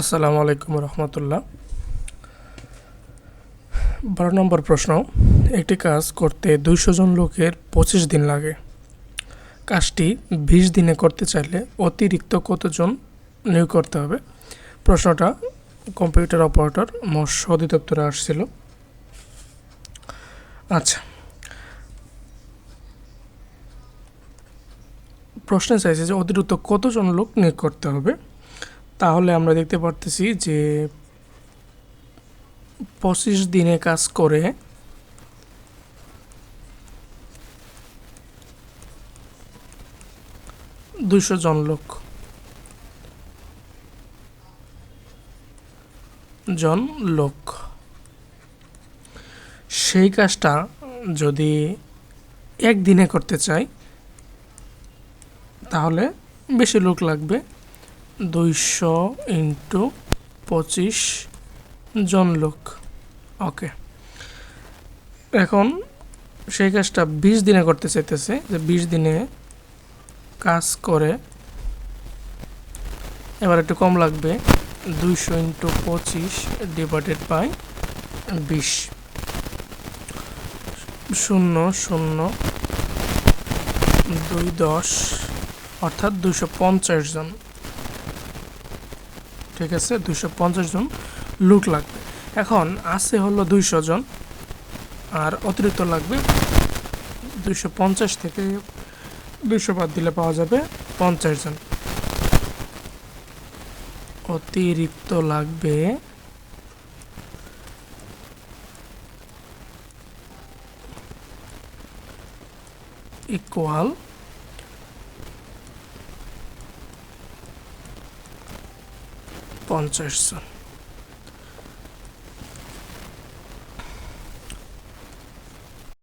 আসসালামু আলাইকুম রহমতুল্লাহ। 12 নম্বর প্রশ্ন, একটি কাজ করতে 200 জন লোকের 25 দিন লাগে। কাজটি 20 দিনে করতে চাইলে অতিরিক্ত কতজন নিয়োগ করতে হবে? প্রশ্নটা কম্পিউটার অপারেটর মৎস্য অধিদপ্তরে আসছিল। আচ্ছা, প্রশ্নে চাইছে যে অতিরিক্ত কতজন লোক নিয়োগ করতে হবে। তাহলে আমরা দেখতে পারতেছি যে 25 দিনে কাজ করে 200 জন লোক সেই কাজটা যদি একদিনে করতে চাই তাহলে বেশি লোক লাগবে, 200 ইন্টু 25 জন লোক। ওকে, এখন সেই কাজটা 20 দিনে করতে চাইতেছে, যে 20 দিনে কাজ করে, এবার একটু কম লাগবে, 200 ইন্টু 25 ডিভাইডেড বাই 20, 0 0 2 10, অর্থাৎ 250 জন। ঠিক আছে, 250 জন লোক লাগবে। এখন আছে হলো 200 জন, আর অতিরিক্ত লাগবে 250 থেকে 200 বাদ দিলে পাওয়া যাবে 50 জন। অতিরিক্ত লাগবে ইকুয়াল 50 জন।